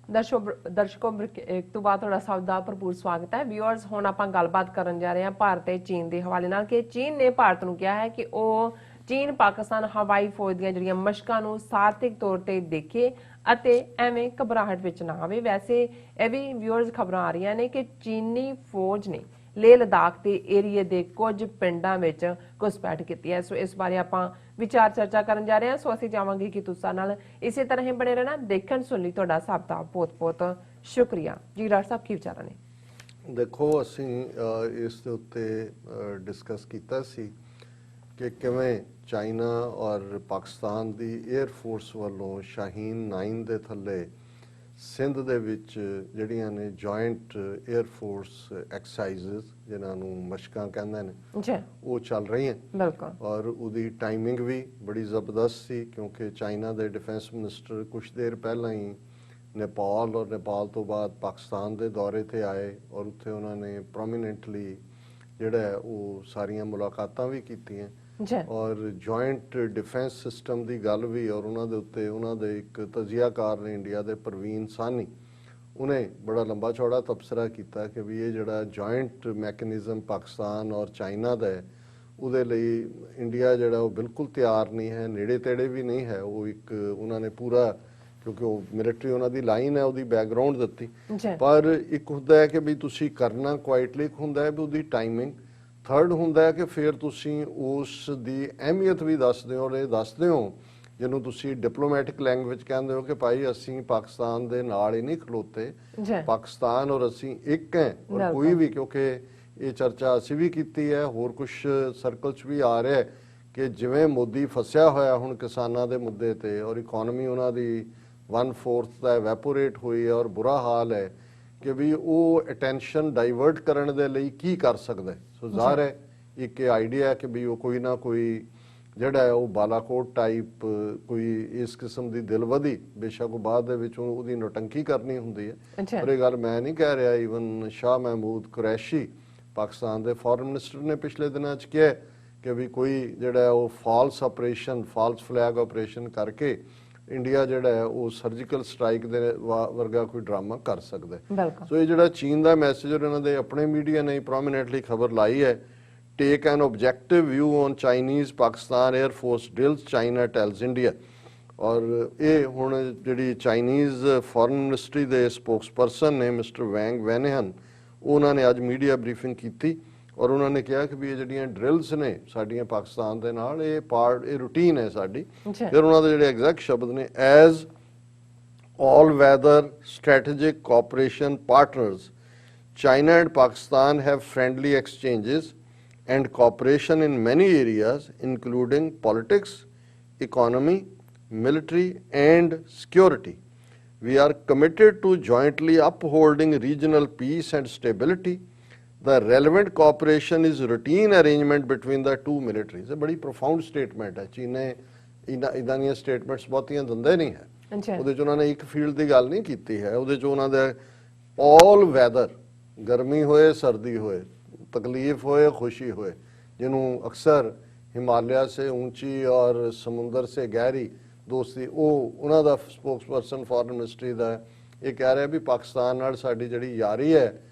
ਦਰਸ਼ਕੋ ਇੱਕ ਤੋਂ ਬਾਅਦ ਤੁਹਾਡਾ ਸਭ ਦਾ ਭਰਪੂਰ ਸਵਾਗਤ ਹੈ। ਵਿਊਅਰਸ, ਹੁਣ ਆਪਾਂ ਗੱਲਬਾਤ ਕਰਨ ਜਾ ਰਹੇ ਹਾਂ ਭਾਰਤ ਤੇ ਚੀਨ ਦੇ ਹਵਾਲੇ ਨਾਲ ਕਿ ਚੀਨ ਨੇ ਭਾਰਤ ਨੂੰ ਕਿਹਾ ਹੈ ਕਿ ਉਹ ਚੀਨ ਪਾਕਿਸਤਾਨ ਹਵਾਈ ਫੌਜ ਦੀਆਂ ਜਿਹੜੀਆਂ ਮਸ਼ਕਾਂ ਨੂੰ ਸਾਰਥਿਕ ਤੌਰ ਤੇ ਦੇਖੇ ਅਤੇ ਐਵੇਂ ਘਬਰਾਹਟ ਵਿੱਚ ਨਾ ਆਵੇ। ਵੈਸੇ ਇਹ ਵੀ ਵਿਊਅਰਸ ਖਬਰਾਂ ਆ ਰਹੀਆਂ ਨੇ ਕਿ ਚੀਨੀ ਫੌਜ ਨੇ ਲੇਹ ਲਦਾਖ ਦੇ ਏਰੀਏ ਦੇ ਕੁਝ ਪਿੰਡਾਂ ਵਿੱਚ ਘੁਸਪੈਠ ਕੀਤੀ ਹੈ। ਸੋ ਇਸ ਬਾਰੇ ਆਪਾਂ ਵਿਚਾਰ ਚਰਚਾ ਕਰਨ ਜਾ ਰਹੇ ਹਾਂ। ਸੋ ਅਸੀਂ ਚਾਹਾਂਗੇ ਕਿ ਤੁਸੀਂ ਨਾਲ ਇਸੇ ਤਰ੍ਹਾਂ ਹੀ ਬਣੇ ਰਹਿਣਾ। ਦੇਖਣ ਸੁਣ ਲਈ ਤੁਹਾਡਾ ਸਭ ਦਾ ਬਹੁਤ ਬਹੁਤ ਸ਼ੁਕਰੀਆ ਜੀ। ਡਾਕਟਰ ਸਾਹਿਬ ਕੀ ਵਿਚਾਰਾਂ ਨੇ? ਦੇਖੋ, ਅਸੀਂ ਇਸ ਦੇ ਉੱਤੇ ਡਿਸਕਸ ਕੀਤਾ ਸੀ ਕਿ ਕਿਵੇਂ ਚਾਈਨਾ ਔਰ ਪਾਕਿਸਤਾਨ ਦੀ ਏਅਰ ਫੋਰਸ ਵੱਲੋਂ ਸ਼ਾਹੀਨ 9 ਦੇ ਥੱਲੇ ਸਿੰਧ ਦੇ ਵਿੱਚ ਜਿਹੜੀਆਂ ਨੇ ਜੁਆਇੰਟ ਏਅਰ ਫੋਰਸ ਐਕਸਰਸਾਈਜ਼ਸ ਜਿਨ੍ਹਾਂ ਨੂੰ ਮਸ਼ਕਾਂ ਕਹਿੰਦੇ ਨੇ ਉਹ ਚੱਲ ਰਹੀਆਂ। ਬਿਲਕੁਲ। ਔਰ ਉਹਦੀ ਟਾਈਮਿੰਗ ਵੀ ਬੜੀ ਜ਼ਬਰਦਸਤ ਸੀ ਕਿਉਂਕਿ ਚਾਈਨਾ ਦੇ ਡਿਫੈਂਸ ਮਿਨਿਸਟਰ ਕੁਛ ਦੇਰ ਪਹਿਲਾਂ ਹੀ ਨੇਪਾਲ ਔਰ ਨੇਪਾਲ ਤੋਂ ਬਾਅਦ ਪਾਕਿਸਤਾਨ ਦੇ ਦੌਰੇ ਤੇ ਆਏ ਔਰ ਉੱਥੇ ਉਹਨਾਂ ਨੇ ਪ੍ਰੋਮੀਨੈਂਟਲੀ ਜਿਹੜਾ ਉਹ ਸਾਰੀਆਂ ਮੁਲਾਕਾਤਾਂ ਵੀ ਕੀਤੀਆਂ ਔਰ ਜੁਆਇੰਟ ਡਿਫੈਂਸ ਸਿਸਟਮ ਦੀ ਗੱਲ ਵੀ। ਔਰ ਉਹਨਾਂ ਦੇ ਉੱਤੇ ਉਹਨਾਂ ਦੇ ਇੱਕ ਤਜਜ਼ੀਆਕਾਰ ਨੇ ਇੰਡੀਆ ਦੇ ਪ੍ਰਵੀਨ ਸਾਨੀ, ਉਹਨੇ ਬੜਾ ਲੰਬਾ ਚੌੜਾ ਤਬਸਰਾ ਕੀਤਾ ਕਿ ਵੀ ਇਹ ਜਿਹੜਾ ਜੁਆਇੰਟ ਮੈਕੈਨਿਜ਼ਮ ਪਾਕਿਸਤਾਨ ਔਰ ਚਾਈਨਾ ਦਾ ਹੈ ਉਹਦੇ ਲਈ ਇੰਡੀਆ ਜਿਹੜਾ ਉਹ ਬਿਲਕੁਲ ਤਿਆਰ ਨਹੀਂ ਹੈ, ਨੇੜੇ ਤੇੜੇ ਵੀ ਨਹੀਂ ਹੈ। ਉਹ ਇੱਕ ਉਹਨਾਂ ਨੇ ਪੂਰਾ, ਕਿਉਂਕਿ ਉਹ ਮਿਲਟਰੀ ਉਹਨਾਂ ਦੀ ਲਾਈਨ ਹੈ, ਉਹਦੀ ਬੈਕਗਰਾਉਂਡ ਦਿੱਤੀ। ਪਰ ਇੱਕ ਹੁੰਦਾ ਹੈ ਕਿ ਵੀ ਤੁਸੀਂ ਕਰਨਾ ਕੁਆਇਟਲੀ, ਇੱਕ ਹੁੰਦਾ ਹੈ ਵੀ ਉਹਦੀ ਟਾਈਮਿੰਗ, ਥਰਡ ਹੁੰਦਾ ਹੈ ਕਿ ਫਿਰ ਤੁਸੀਂ ਉਸ ਦੀ ਅਹਿਮੀਅਤ ਵੀ ਦੱਸਦੇ ਹੋ ਔਰ ਇਹ ਦੱਸਦੇ ਹੋ ਜਿਹਨੂੰ ਤੁਸੀਂ ਡਿਪਲੋਮੈਟਿਕ ਲੈਂਗੁਏਜ ਕਹਿੰਦੇ ਹੋ ਕਿ ਭਾਈ ਅਸੀਂ ਪਾਕਿਸਤਾਨ ਦੇ ਨਾਲ ਹੀ ਨਹੀਂ ਖਲੋਤੇ, ਪਾਕਿਸਤਾਨ ਔਰ ਅਸੀਂ ਇੱਕ ਹੈ। ਔਰ ਕੋਈ ਵੀ, ਕਿਉਂਕਿ ਇਹ ਚਰਚਾ ਅਸੀਂ ਵੀ ਕੀਤੀ ਹੈ, ਹੋਰ ਕੁਝ ਸਰਕਲ 'ਚ ਵੀ ਆ ਰਿਹਾ ਕਿ ਜਿਵੇਂ ਮੋਦੀ ਫਸਿਆ ਹੋਇਆ ਹੁਣ ਕਿਸਾਨਾਂ ਦੇ ਮੁੱਦੇ ਤੇ ਔਰ ਇਕਨੋਮੀ ਉਹਨਾਂ ਦੀ 1/4 ਦਾ ਵੈਪੋਰੇਟ ਹੋਈ ਹੈ ਔਰ ਬੁਰਾ ਹਾਲ ਹੈ ਕਿ ਵੀ ਉਹ ਅਟੈਂਸ਼ਨ ਡਾਈਵਰਟ ਕਰਨ ਦੇ ਲਈ ਕੀ ਕਰ ਸਕਦਾ। ਸੋ ਜ਼ਾਹਰ ਹੈ ਇੱਕ ਆਈਡੀਆ ਹੈ ਕਿ ਵੀ ਉਹ ਕੋਈ ਨਾ ਕੋਈ ਜਿਹੜਾ ਹੈ ਉਹ ਬਾਲਾਕੋਟ ਟਾਈਪ ਕੋਈ ਇਸ ਕਿਸਮ ਦੀ ਦਿਲਵਦੀ, ਬੇਸ਼ੱਕ ਉਹ ਬਾਅਦ ਦੇ ਵਿੱਚ ਉਹਦੀ ਨੋਟੰਕੀ ਕਰਨੀ ਹੁੰਦੀ ਹੈ। ਪਰ ਇਹ ਗੱਲ ਮੈਂ ਨਹੀਂ ਕਹਿ ਰਿਹਾ, ਈਵਨ ਸ਼ਾਹ ਮਹਿਮੂਦ ਕੁਰੈਸ਼ੀ ਪਾਕਿਸਤਾਨ ਦੇ ਫੋਰਨ ਮਿਨਿਸਟਰ ਨੇ ਪਿਛਲੇ ਦਿਨਾਂ 'ਚ ਕਿਹਾ ਕਿ ਵੀ ਕੋਈ ਜਿਹੜਾ ਉਹ false operation, false flag operation ਕਰਕੇ ਇੰਡੀਆ ਜਿਹੜਾ ਹੈ ਉਹ ਸਰਜੀਕਲ ਸਟ੍ਰਾਈਕ ਦੇ ਵਰਗਾ ਕੋਈ ਡਰਾਮਾ ਕਰ ਸਕਦਾ। ਸੋ ਇਹ ਜਿਹੜਾ ਚੀਨ ਦਾ ਮੈਸੇਜ ਔਰ ਇਹਨਾਂ ਦੇ ਆਪਣੇ ਮੀਡੀਆ ਨੇ ਪ੍ਰੋਮੀਨੈਂਟਲੀ ਖਬਰ ਲਾਈ ਹੈ, take an objective view on Chinese Pakistan air force drills China tells India. ਔਰ ਇਹ ਹੁਣ ਜਿਹੜੀ ਚਾਈਨੀਜ਼ ਫੋਰਨ ਮਿਨਿਸਟਰੀ ਦੇ ਸਪੋਕਸਪਰਸਨ ਨੇ ਮਿਸਟਰ ਵੈਂਗ ਵੈਨਹਨ, ਉਹਨਾਂ ਨੇ ਅੱਜ ਮੀਡੀਆ ਬਰੀਫਿੰਗ ਕੀਤੀ ਔਰ ਉਹਨਾਂ ਨੇ ਕਿਹਾ ਕਿ ਵੀ ਇਹ ਜਿਹੜੀਆਂ ਡ੍ਰਿਲਸ ਨੇ ਸਾਡੀਆਂ ਪਾਕਿਸਤਾਨ ਦੇ ਨਾਲ ਇਹ ਪਾਰਟ, ਇਹ ਰੂਟੀਨ ਹੈ ਸਾਡੀ। ਫਿਰ ਉਹਨਾਂ ਦੇ ਜਿਹੜੇ ਐਗਜ਼ੈਕਟ ਸ਼ਬਦ ਨੇ, as all weather strategic cooperation partners, China and Pakistan have friendly exchanges and cooperation in many areas including politics, economy, military and security. We are committed to jointly upholding regional peace and stability. The relevant cooperation is routine arrangement between the two militaries. A very profound statement है। चीन ने इदां ਦੀਆਂ statements ਬਹੁਤੀਆਂ ਦਿੰਦੇ ਨਹੀਂ ਹੈ। ਉਹਦੇ 'ਚ ਉਹਨਾਂ ਨੇ ਇੱਕ ਫੀਲਡ ਦੀ ਗੱਲ ਨਹੀਂ ਕੀਤੀ ਹੈ, ਉਹਦੇ 'ਚ ਉਹਨਾਂ ਦੇ ਆਲ ਵੈਦਰ, ਗਰਮੀ ਹੋਏ ਸਰਦੀ ਹੋਏ, तकलीफ होए खुशी होए, जिन्हों अक्सर हिमालय से ऊंची और समुंदर से गहरी दोस्ती, वो उन्हों का स्पोक्सपर्सन फॉरेन मिनिस्ट्री का ये कह रहा है भी पाकिस्तान नाल साडी जिहड़ी यारी है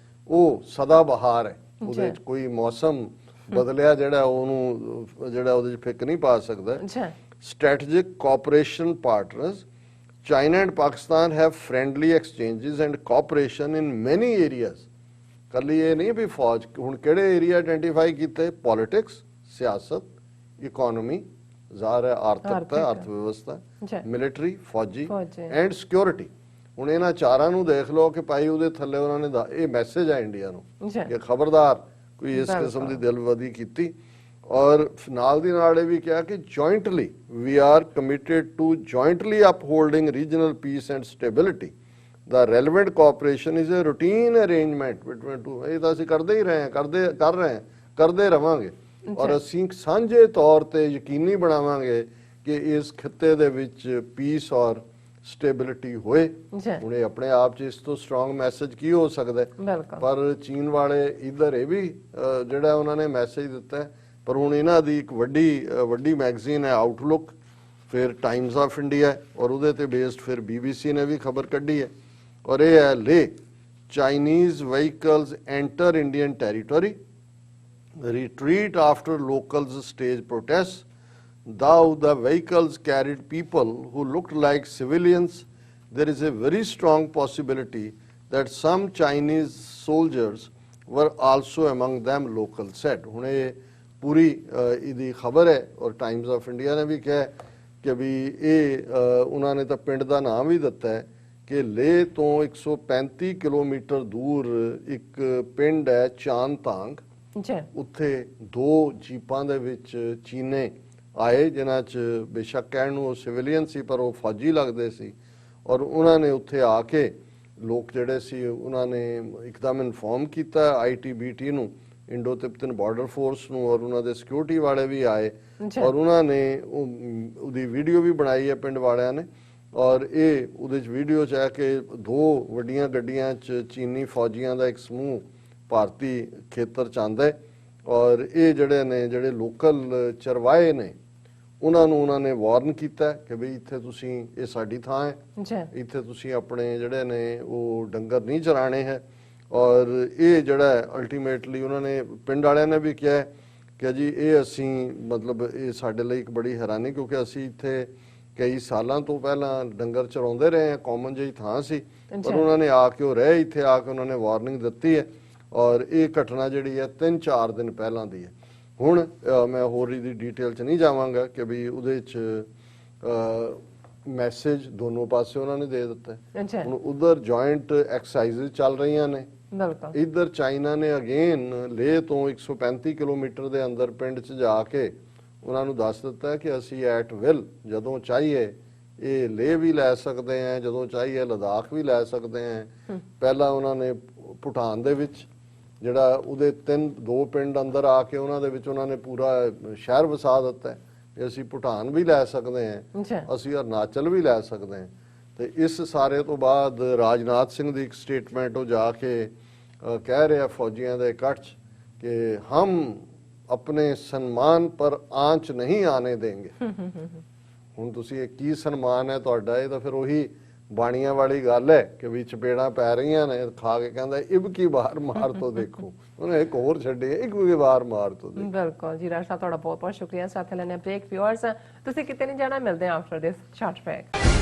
वो सदा बहार है, ਉਹਦੇ 'ਚ कोई मौसम बदलिया जिहड़ा ਉਹਨੂੰ ਜਿਹੜਾ ਉਹਦੇ 'ਚ ਫਿੱਕ नहीं पा सकता। Strategic cooperation partners, China and Pakistan have friendly exchanges and cooperation in many areas। ਕੱਲੀ ਇਹ ਨਹੀਂ ਵੀ ਫੌਜ, ਹੁਣ ਕਿਹੜੇ ਏਰੀਆ ਆਇਡੈਂਟੀਫਾਈ ਕੀਤੇ? ਪੋਲਿਟਿਕਸ, ਸਿਆਸਤ, ਇਕਨੋਮੀ, ਜ਼ਾਹਰ ਹੈ ਆਰਥਿਕਤਾ, ਅਰਥ ਵਿਵਸਥਾ, ਮਿਲਟਰੀ, ਫੌਜੀ ਐਂਡ ਸਿਕਿਉਰਿਟੀ। ਹੁਣ ਇਹਨਾਂ ਚਾਰਾਂ ਨੂੰ ਦੇਖ ਲਓ ਕਿ ਭਾਈ ਉਹਦੇ ਥੱਲੇ ਉਹਨਾਂ ਨੇ ਇਹ ਮੈਸੇਜ ਹੈ ਇੰਡੀਆ ਨੂੰ ਕਿ ਖਬਰਦਾਰ ਕੋਈ ਇਸ ਕਿਸਮ ਦੀ ਦਿਲਵਦੀ ਕੀਤੀ। ਔਰ ਨਾਲ ਦੀ ਨਾਲ ਇਹ ਵੀ ਕਿਹਾ ਕਿ jointly we are committed to jointly upholding regional peace and stability. The relevant cooperation is a routine arrangement between two। ਇਹ ਤਾਂ ਅਸੀਂ ਕਰਦੇ ਹੀ ਰਹੇ ਹਾਂ, ਕਰ ਰਹੇ ਹਾਂ, ਕਰਦੇ ਰਵਾਂਗੇ ਔਰ ਅਸੀਂ ਸਾਂਝੇ ਤੌਰ ਤੇ ਯਕੀਨੀ ਬਣਾਵਾਂਗੇ ਕਿ ਇਸ ਖਿੱਤੇ ਦੇ ਵਿੱਚ ਪੀਸ ਔਰ ਸਟੇਬਿਲਿਟੀ ਹੋਏ। ਹੁਣ ਇਹ ਆਪਣੇ ਆਪ 'ਚ ਇਸ ਤੋਂ ਸਟਰੋਂਗ ਮੈਸੇਜ ਕੀ ਹੋ ਸਕਦਾ? ਪਰ ਚੀਨ ਵਾਲੇ ਇੱਧਰ ਇਹ ਵੀ ਜਿਹੜਾ ਉਹਨਾਂ ਨੇ ਮੈਸੇਜ ਦਿੱਤਾ, ਪਰ ਹੁਣ ਇਹਨਾਂ ਦੀ ਇੱਕ ਵੱਡੀ ਮੈਗਜ਼ੀਨ ਹੈ ਆਊਟਲੁੱਕ, ਫਿਰ ਟਾਈਮਸ ਆਫ ਇੰਡੀਆ ਔਰ ਉਹਦੇ ਤੇ ਬੇਸਡ ਫਿਰ BBC ਨੇ ਵੀ ਖਬਰ ਕੱਢੀ ਹੈ और ये है ले Chinese vehicles enter Indian territory retreat after locals stage protests. Though the vehicles carried people who looked like civilians, there is a very strong possibility that some Chinese soldiers were also among them, local said. ਹੁਣ ਇਹ ਪੂਰੀ ਇਹਦੀ ਖਬਰ ਹੈ ਔਰ Times of India ਨੇ ਵੀ ਕਿਹਾ ਕਿ ਵੀ ਇਹ ਉਹਨਾਂ ਨੇ ਤਾਂ ਪਿੰਡ ਦਾ ਨਾਮ ਵੀ ਦਿੱਤਾ ਹੈ ਕਿ ਲੇਹ ਤੋਂ 135 ਕਿਲੋਮੀਟਰ ਦੂਰ ਇੱਕ ਪਿੰਡ ਹੈ ਚਾਨਤਾਂਗ। ਉੱਥੇ 2 ਜੀਪਾਂ ਦੇ ਵਿੱਚ ਚੀਨੇ ਆਏ ਜਿਨ੍ਹਾਂ 'ਚ ਬੇਸ਼ੱਕ ਕਹਿਣ ਨੂੰ ਉਹ ਸਿਵਿਲੀਅਨ ਸੀ ਪਰ ਉਹ ਫੌਜੀ ਲੱਗਦੇ ਸੀ ਔਰ ਉਹਨਾਂ ਨੇ ਉੱਥੇ ਆ ਕੇ ਲੋਕ ਜਿਹੜੇ ਸੀ ਉਹਨਾਂ ਨੇ ਇੱਕਦਮ ਇਨਫੋਰਮ ਕੀਤਾ ITBT ਨੂੰ, ਇੰਡੋ ਤਿੱਬਤਨ ਬਾਰਡਰ ਫੋਰਸ ਨੂੰ, ਔਰ ਉਹਨਾਂ ਦੇ ਸਿਕਿਉਰਿਟੀ ਵਾਲੇ ਵੀ ਆਏ ਔਰ ਉਹਨਾਂ ਨੇ ਉਹਦੀ ਵੀਡੀਓ ਵੀ ਬਣਾਈ ਹੈ ਪਿੰਡ ਵਾਲਿਆਂ ਨੇ ਔਰ ਇਹ ਉਹਦੇ 'ਚ ਵੀਡੀਓ 'ਚ ਹੈ ਕਿ 2 ਵੱਡੀਆਂ ਗੱਡੀਆਂ 'ਚ ਚੀਨੀ ਫੌਜੀਆਂ ਦਾ ਇੱਕ ਸਮੂਹ ਭਾਰਤੀ ਖੇਤਰ 'ਚ ਆਉਂਦਾ ਔਰ ਇਹ ਜਿਹੜੇ ਲੋਕਲ ਚਰਵਾਏ ਨੇ ਉਹਨਾਂ ਨੂੰ ਉਹਨਾਂ ਨੇ ਵਾਰਨ ਕੀਤਾ ਕਿ ਬਈ ਇੱਥੇ ਤੁਸੀਂ ਇਹ ਸਾਡੀ ਥਾਂ ਹੈ, ਇੱਥੇ ਤੁਸੀਂ ਆਪਣੇ ਜਿਹੜੇ ਨੇ ਉਹ ਡੰਗਰ ਨਹੀਂ ਚਰਾਣੇ ਹੈ ਔਰ ਇਹ ਜਿਹੜਾ ਅਲਟੀਮੇਟਲੀ ਉਹਨਾਂ ਨੇ ਪਿੰਡ ਵਾਲਿਆਂ ਨੇ ਵੀ ਕਿਹਾ ਕਿ ਜੀ ਇਹ ਅਸੀਂ ਮਤਲਬ ਇਹ ਸਾਡੇ ਲਈ ਇੱਕ ਬੜੀ ਹੈਰਾਨੀ ਕਿਉਂਕਿ ਅਸੀਂ ਇੱਥੇ ਕਈ ਸਾਲਾਂ ਤੋਂ ਪਹਿਲਾਂ ਡੰਗਰ ਚਰਾਉਂਦੇ ਰਹੇ ਹਾਂ, ਕਾਮਨ ਜਿਹੀ ਥਾਂ ਸੀ ਪਰ ਉਹਨਾਂ ਨੇ ਆ ਕੇ ਉਹ ਰਹੇ ਇੱਥੇ ਆ ਕੇ ਉਹਨਾਂ ਨੇ ਵਾਰਨਿੰਗ ਦਿੱਤੀ ਹੈ ਔਰ ਇਹ ਘਟਨਾ ਜਿਹੜੀ ਹੈ 3-4 ਦਿਨ ਪਹਿਲਾਂ ਦੀ ਹੈ। ਹੁਣ ਮੈਂ ਹੋਰ ਇਹਦੀ ਡਿਟੇਲ 'ਚ ਨਹੀਂ ਜਾਵਾਂਗਾ ਕਿ ਵੀ ਉਹਦੇ 'ਚ ਮੈਸੇਜ ਦੋਨੋਂ ਪਾਸੇ ਉਹਨਾਂ ਨੇ ਦੇ ਦਿੱਤਾ ਹੈ। ਹੁਣ ਉਧਰ ਜੁਆਇੰਟ ਐਕਸਰਸਾਈਜ਼ ਚੱਲ ਰਹੀਆਂ ਨੇ, ਇੱਧਰ ਚਾਈਨਾ ਨੇ ਅਗੇਨ ਲੇਹ ਤੋਂ 135 ਕਿਲੋਮੀਟਰ ਦੇ ਅੰਦਰ ਪਿੰਡ 'ਚ ਜਾ ਕੇ ਉਹਨਾਂ ਨੂੰ ਦੱਸ ਦਿੱਤਾ ਕਿ ਅਸੀਂ ਐਟ ਵਿਲ ਜਦੋਂ ਚਾਹੀਏ ਇਹ ਲੇਹ ਵੀ ਲੈ ਸਕਦੇ ਹਾਂ, ਜਦੋਂ ਚਾਹੀਏ ਲਦਾਖ ਵੀ ਲੈ ਸਕਦੇ ਹਾਂ। ਪਹਿਲਾਂ ਉਹਨਾਂ ਨੇ ਭੂਟਾਨ ਦੇ ਵਿੱਚ ਜਿਹੜਾ ਉਹਦੇ 2 ਪਿੰਡ ਅੰਦਰ ਆ ਕੇ ਉਹਨਾਂ ਦੇ ਵਿੱਚ ਉਹਨਾਂ ਨੇ ਪੂਰਾ ਸ਼ਹਿਰ ਵਸਾ ਦਿੱਤਾ ਹੈ। ਅਸੀਂ ਭੂਟਾਨ ਵੀ ਲੈ ਸਕਦੇ ਹਾਂ, ਅਸੀਂ ਅਰੁਣਾਚਲ ਵੀ ਲੈ ਸਕਦੇ ਹਾਂ। ਤੇ ਇਸ ਸਾਰੇ ਤੋਂ ਬਾਅਦ ਰਾਜਨਾਥ ਸਿੰਘ ਦੀ ਇੱਕ ਸਟੇਟਮੈਂਟ ਉਹ ਜਾ ਕੇ ਕਹਿ ਰਿਹਾ ਫੌਜੀਆਂ ਦੇ ਇਕੱਠ 'ਚ ਕਿ ਹਮ ਆਪਣੇ ਸਨਮਾਨ ਪਰ ਆਂਚ ਨਹੀਂ ਆਣੇ ਦੇਂਗੇ। ਹੁਣ ਤੁਸੀਂ ਇਹ ਕੀ ਸਨਮਾਨ ਹੈ ਤੁਹਾਡਾ? ਇਹ ਤਾਂ ਫਿਰ ਉਹੀ ਬਾਣੀਆਂ ਵਾਲੀ ਗੱਲ ਹੈ ਕਿ ਵੀ ਚਪੇੜਾਂ ਪੈ ਰਹੀਆਂ ਨੇ, ਖਾ ਕੇ ਕਹਿੰਦਾ ਇਬ ਕੀ ਬਾਹਰ ਮਾਰ ਤੋਂ ਦੇਖੋ, ਉਹਨੇ ਇੱਕ ਹੋਰ ਛੱਡੇ ਇੱਕ ਵੀ ਬਾਹਰ ਮਾਰ ਤੋਂ ਦੇਖੋ। ਬਿਲਕੁਲ ਜੀ ਰਾਜ ਸਾਹਿਬ ਤੁਹਾਡਾ ਬਹੁਤ ਬਹੁਤ ਸ਼ੁਕਰੀਆ। ਸਾਥ ਲੈਣੇ ਬ੍ਰੇਕ। ਵਿਊਅਰਸ ਤੁਸੀਂ ਕਿਤੇ ਨਹੀਂ ਜਾਣਾ, ਮਿਲਦੇ ਹਾਂ ਆਫਟਰ ਦਿਸ ਸ਼ਾਰਟ ਬ੍ਰੇਕ।